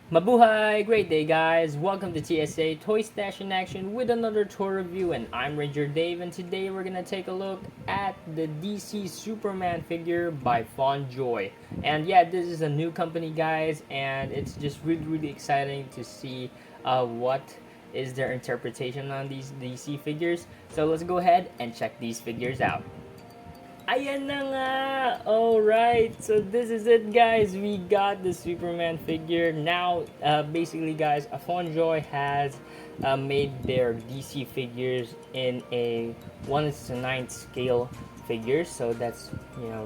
Mabuhay! Great day, guys! Welcome to TSA Toy Stash in Action with another toy review, and I'm Ranger Dave, and today we're gonna take a look at the DC Superman figure by FondJoy. And yeah, this is a new company, guys, and it's just really exciting to see what is their interpretation on these DC figures. So let's go ahead and check these figures out. Ayan na nga! Alright, so this is it, guys. We got the Superman figure. Now, basically, guys, FondJoy has made their DC figures in a 1:9 scale figure. So that's,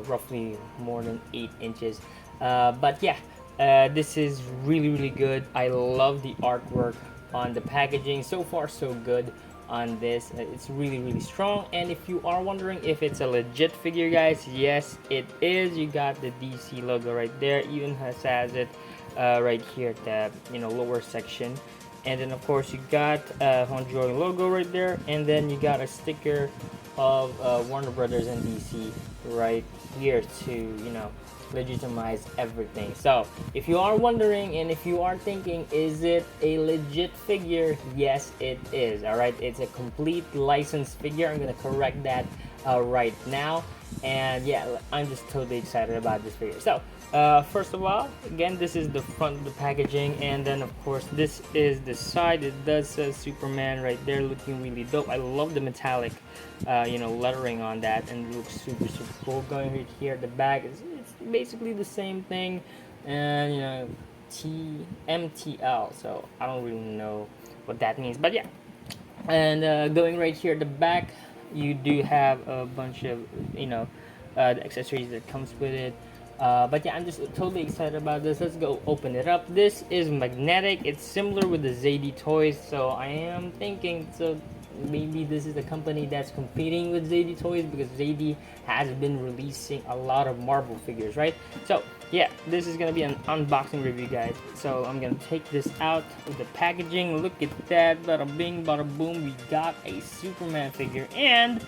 roughly more than 8 inches. But yeah, this is really good. I love the artwork on the packaging. So far, so good on this. It's really strong, and if you are wondering if it's a legit figure, guys, yes it is. You got the DC logo right there, even has it right here at the lower section, and then of course you got FondJoy logo right there, and then you got a sticker of Warner Brothers and DC right here to legitimize everything. So if you are wondering and if you are thinking, is it a legit figure? Yes, it is. All right, it's a complete licensed figure. I'm gonna correct that right now, and yeah, I'm just totally excited about this figure. So first of all, again, this is the front of the packaging, and then of course this is the side. It does say Superman right there, looking really dope. I love the metallic lettering on that, and it looks super cool. Going right here at the back, it's basically the same thing, and TMTL, so I don't really know what that means, but yeah. And going right here at the back, you do have a bunch of the accessories that comes with it. But yeah, I'm just totally excited about this. Let's go open it up. This is magnetic. It's similar with the ZD toys, so I am thinking, so maybe this is the company that's competing with ZD toys, because ZD has been releasing a lot of Marvel figures, right? So yeah, this is gonna be an unboxing review, guys. So I'm gonna take this out of the packaging. Look at that, bada bing bada boom, we got a Superman figure, and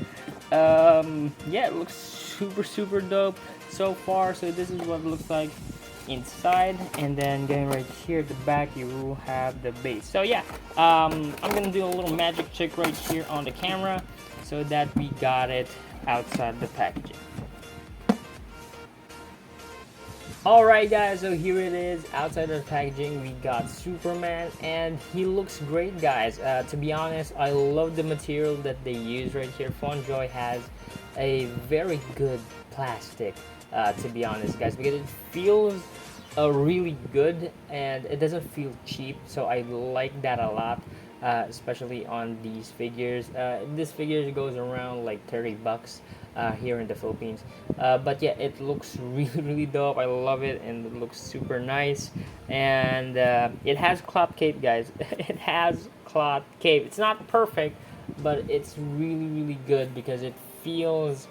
yeah, it looks super dope so far. So this is what it looks like inside, and then going right here at the back, you will have the base. So yeah, I'm gonna do a little magic trick right here on the camera so that we got it outside the packaging. Alright, guys, so here it is outside of the packaging. We got Superman, and he looks great, guys. To be honest, I love the material that they use right here. FondJoy has a very good plastic, to be honest, guys, because it feels really good and it doesn't feel cheap, so I like that a lot, especially on these figures. This figure goes around like 30 bucks here in the Philippines, but yeah, it looks really dope. I love it, and it looks super nice, and it has cloth cape, guys. It has cloth cape. It's not perfect, but it's really good because it feels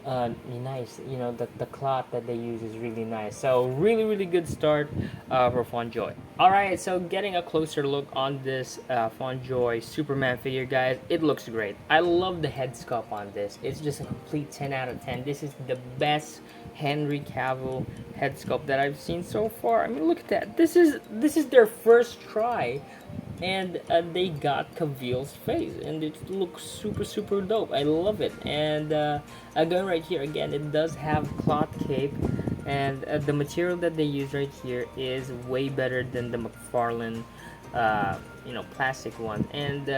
nice. The cloth that they use is really nice, so really good start for FondJoy. All right, so getting a closer look on this FondJoy Superman figure, guys, it looks great. I love the head sculpt on this. It's just a complete 10 out of 10. This is the best Henry Cavill head sculpt that I've seen so far. I mean, look at that. This is their first try, and they got Cavill's face, and it looks super dope. I love it. And going right here again, it does have cloth cape, and the material that they use right here is way better than the McFarlane plastic one, and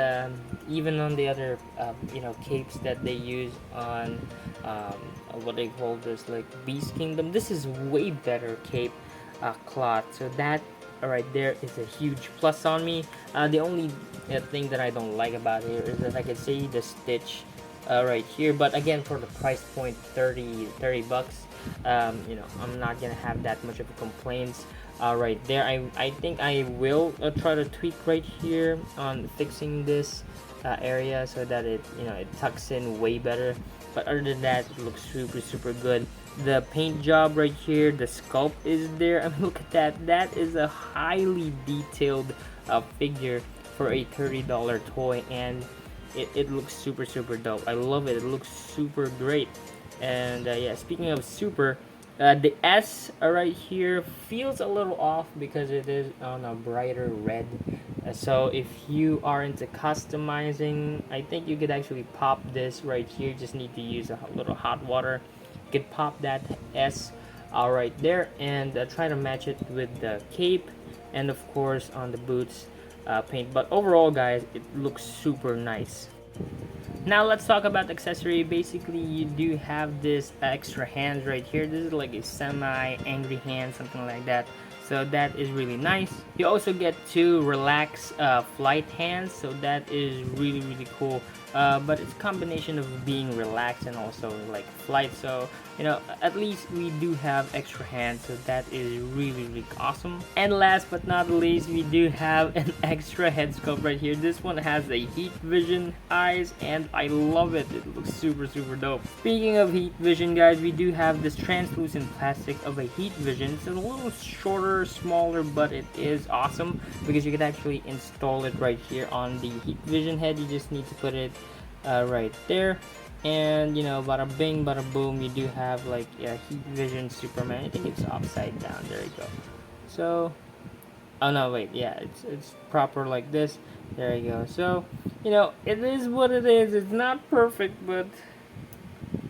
even on the other capes that they use on what they call this, like Beast Kingdom, this is way better cape cloth. So that right there is a huge plus on me. The only thing that I don't like about here is that I can see the stitch right here, but again, for the price point, 30 bucks, I'm not gonna have that much of a complaints right there. I think I will try to tweak right here on fixing this area so that it tucks in way better, but other than that, it looks super good. The paint job right here, the sculpt is there. I mean, look at that. That is a highly detailed figure for a $30 toy, and it looks super dope. I love it. It looks super great. And yeah, speaking of super, The S right here feels a little off because it is on a brighter red. So if you are into customizing, I think you could actually pop this right here. Just need to use a little hot water. You could pop that S right there and try to match it with the cape and of course on the boots paint. But overall, guys, it looks super nice. Now let's talk about the accessory. Basically, you do have this extra hands right here. This is like a semi angry hand, something like that. So that is really nice. You also get two relax flight hands, so that is really cool. But it's a combination of being relaxed and also like flight. So you know, at least we do have extra hands, so that is really awesome. And last but not least, we do have an extra head sculpt right here. This one has a heat vision eyes, and I love it. It looks super dope. Speaking of heat vision, guys, we do have this translucent plastic of a heat vision. It's a little shorter, smaller, but it is awesome because you can actually install it right here on the heat vision head. You just need to put it right there, and you know, bada bing bada boom, you do have like a heat vision Superman. I think it's upside down. There you go. So oh no, wait, yeah, it's proper like this. There you go. So you know, it is what it is. It's not perfect, but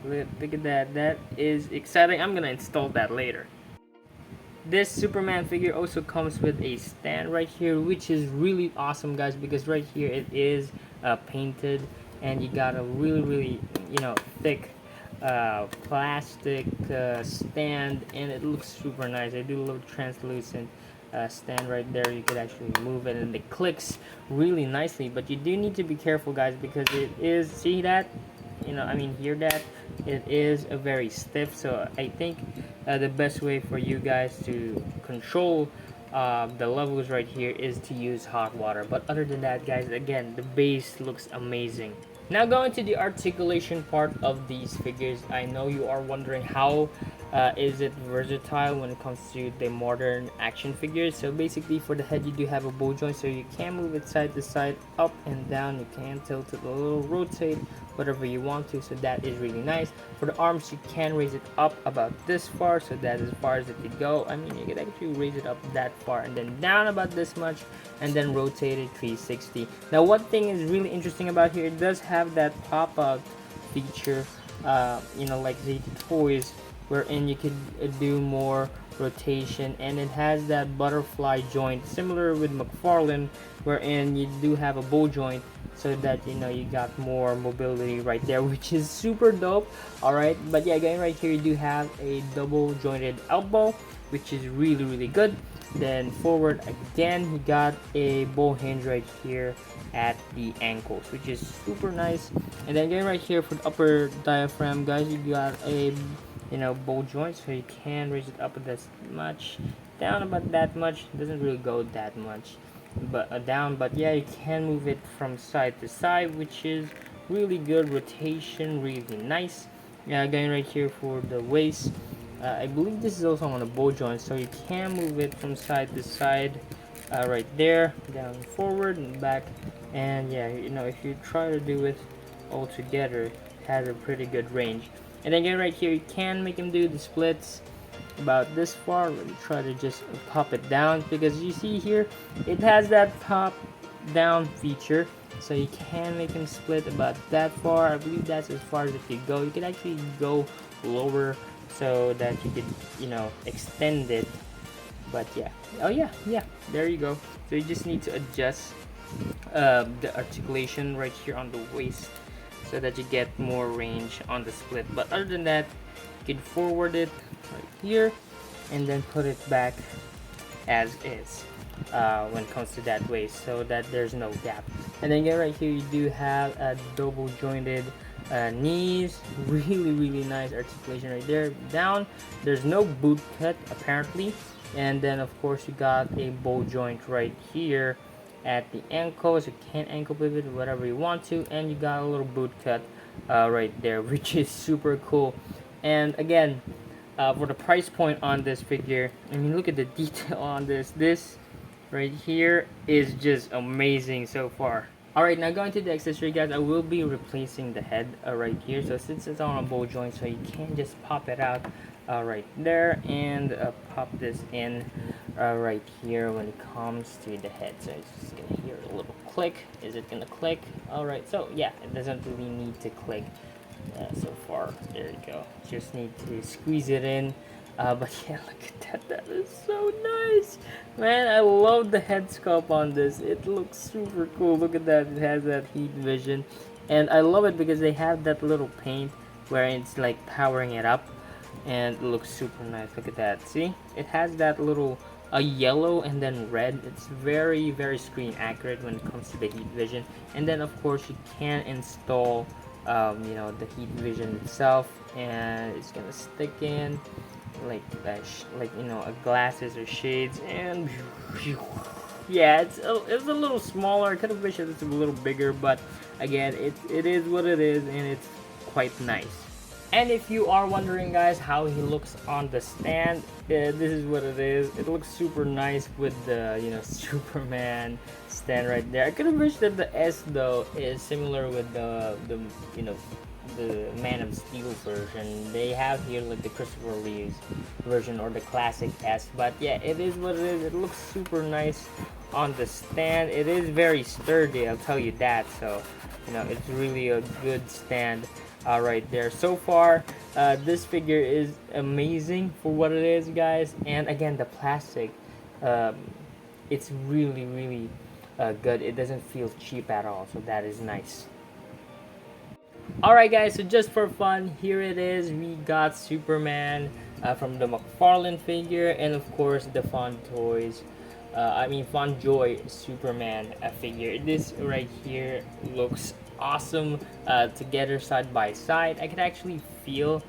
look at that. That is exciting. I'm gonna install that later. This Superman figure also comes with a stand right here, which is really awesome, guys, because right here it is painted, and you got a really you know, thick plastic stand, and it looks super nice. I do love translucent stand right there. You could actually move it and it clicks really nicely, but you do need to be careful, guys, because it is, see that, you know, I mean, hear that, it is a very stiff. So I think the best way for you guys to control the levels right here is to use hot water. But other than that, guys, again, the base looks amazing. Now going to the articulation part of these figures, I know you are wondering how is it versatile when it comes to the modern action figures. So basically, for the head, you do have a ball joint, so you can move it side to side, up and down. You can tilt it a little, rotate, whatever you want to. So that is really nice. For the arms, you can raise it up about this far, so that is as far as it could go. I mean, you could actually raise it up that far and then down about this much, and then rotate it 360. Now, one thing is really interesting about here, it does have that pop-out feature, you know, like the toys, wherein you could do more rotation, and it has that butterfly joint similar with McFarlane, wherein you do have a bow joint, so that you know you got more mobility right there, which is super dope. All right, but yeah, again, right here you do have a double jointed elbow, which is really good. Then forward again, you got a bow hinge right here at the ankles, which is super nice. And then again, right here for the upper diaphragm, guys, you got a, you know, bow joint, so you can raise it up this much, down about that much. It doesn't really go that much, but down, but yeah, you can move it from side to side, which is really good rotation, really nice. Yeah, again, right here for the waist, I believe this is also on a bow joint, so you can move it from side to side, right there, down, forward and back. And yeah, you know, if you try to do it all together, it has a pretty good range. And then again, right here, you can make him do the splits about this far. Let me try to just pop it down, because you see here, it has that pop down feature, so you can make him split about that far. I believe that's as far as it could go. You can actually go lower, so that you could, you know, extend it. But yeah, oh yeah, there you go. So you just need to adjust the articulation right here on the waist, so that you get more range on the split. But other than that, you can forward it right here and then put it back as is when it comes to that waist, so that there's no gap. And then again, right here you do have a double jointed knees, really nice articulation right there. Down, there's no boot cut apparently. And then of course you got a bow joint right here at the ankles. You can ankle pivot whatever you want to, and you got a little boot cut right there, which is super cool. And again, for the price point on this figure, I mean, look at the detail on this right here is just amazing so far. Alright, now going to the accessory, guys, I will be replacing the head right here. So since it's on a ball joint, so you can just pop it out right there, and pop this in right here when it comes to the head. So it's just gonna hear a little click. Is it gonna click? Alright, so yeah, it doesn't really need to click so far. There you go. Just need to squeeze it in. But yeah, look at that. That is so nice, man. I love the head sculpt on this. It looks super cool. Look at that. It has that heat vision, and I love it because they have that little paint where it's like powering it up, and it looks super nice. Look at that. See, it has that little a yellow and then red. It's very screen accurate when it comes to the heat vision. And then of course you can install you know, the heat vision itself, and it's gonna stick in like that, like, you know, glasses or shades. And yeah, it's a little smaller. I could have wished it was a little bigger, but again, it is what it is, and it's quite nice. And if you are wondering, guys, how he looks on the stand, this is what it is. It looks super nice with the, you know, Superman stand right there. I could have wished that the S though is similar with the you know, the Man of Steel version. They have here like the Christopher Reeves version or the classic S. But yeah, it is what it is. It looks super nice on the stand. It is very sturdy, I'll tell you that. So, you know, it's really a good stand right there. So far, this figure is amazing for what it is, guys. And again, the plastic, it's really good. It doesn't feel cheap at all, so that is nice. Alright, guys, so just for fun, here it is. We got Superman from the McFarlane figure, and of course the FondJoy Superman figure. This right here looks awesome together side by side. I can actually feel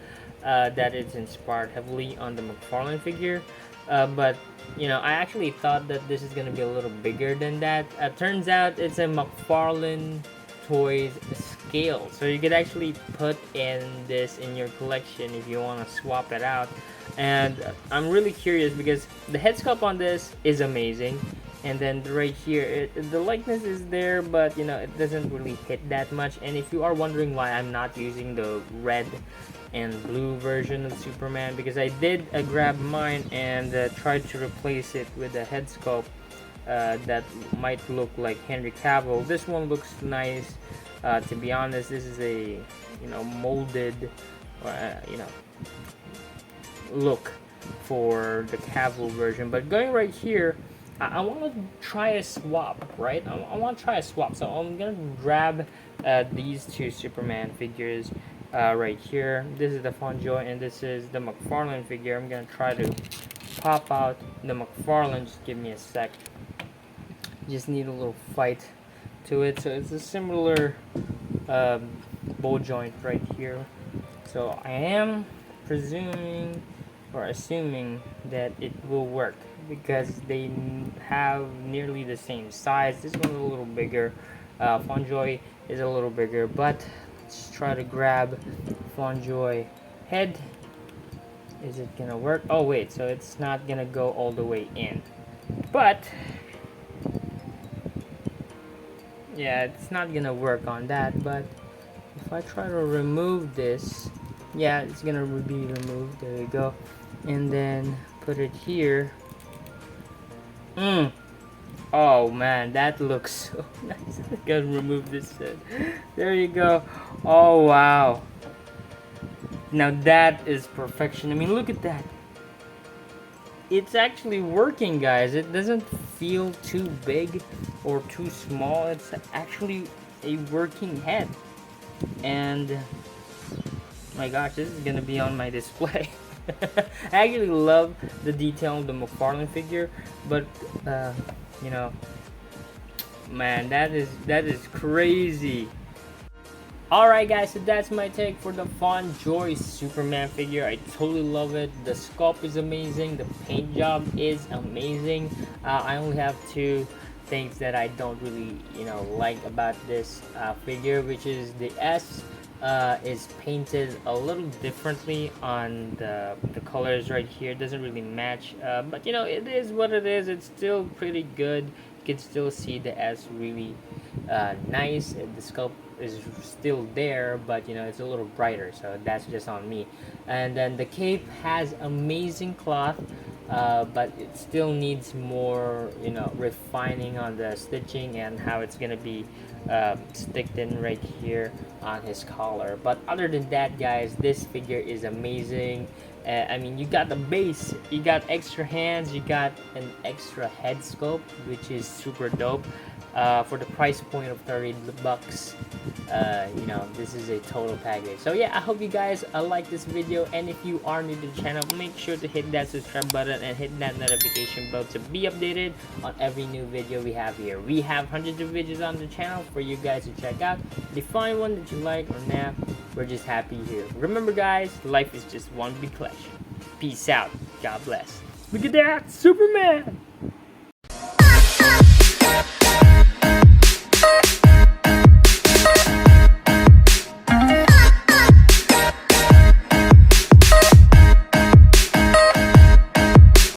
that it's inspired heavily on the McFarlane figure, but you know, I actually thought that this is gonna be a little bigger than that. Turns out it's a McFarlane Toys scale, so you could actually put in this in your collection if you want to swap it out. And I'm really curious because the head sculpt on this is amazing, and then right here the likeness is there, but you know, it doesn't really hit that much. And if you are wondering why I'm not using the red and blue version of Superman, because I did grab mine and tried to replace it with a head sculpt that might look like Henry Cavill. This one looks nice. To be honest, this is a, you know, molded you know, look for the Cavill version. But going right here, I want to try a swap, right? I want to try a swap. So I'm gonna grab these two Superman figures right here. This is the FondJoy, and this is the McFarlane figure. I'm gonna try to pop out the McFarlane. Just give me a sec. Just need a little fight to it. So it's a similar ball joint right here. So I am presuming or assuming that it will work because they have nearly the same size. This one's a little bigger. FondJoy is a little bigger, but let's try to grab FondJoy head. Is it gonna work? Oh wait, so it's not gonna go all the way in, but yeah, it's not gonna work on that. But if I try to remove this, yeah, it's gonna be removed. There you go. And then put it here. Oh man, that looks so nice. I'm gonna remove this set. There you go. Oh wow, now that is perfection. I mean, look at that. It's actually working, guys. It doesn't feel too big or too small. It's actually a working head. And my gosh, this is gonna be on my display. I actually love the detail of the McFarlane figure, but you know, man, that is crazy. Alright, guys, so that's my take for the FondJoy Superman figure. I totally love it. The sculpt is amazing. The paint job is amazing. I only have two things that I don't really, you know, like about this figure, which is the S is painted a little differently on the colors right here. It doesn't really match, but you know, it is what it is. It's still pretty good. can still see the S really nice. The sculpt is still there, but you know, it's a little brighter, so that's just on me. And then the cape has amazing cloth, but it still needs more, you know, refining on the stitching and how it's gonna be sticked in right here on his collar. But other than that, guys, this figure is amazing. I mean, you got the base, you got extra hands, you got an extra head sculpt, which is super dope. For the price point of 30 bucks, you know, this is a total package. So yeah, I hope you guys like this video, and if you are new to the channel, make sure to hit that subscribe button and hit that notification bell to be updated on every new video we have here. We have hundreds of videos on the channel for you guys to check out. If you find one that you like or not, we're just happy here. Remember guys, life is just one big collection. Peace out. God bless. Look at that, Superman!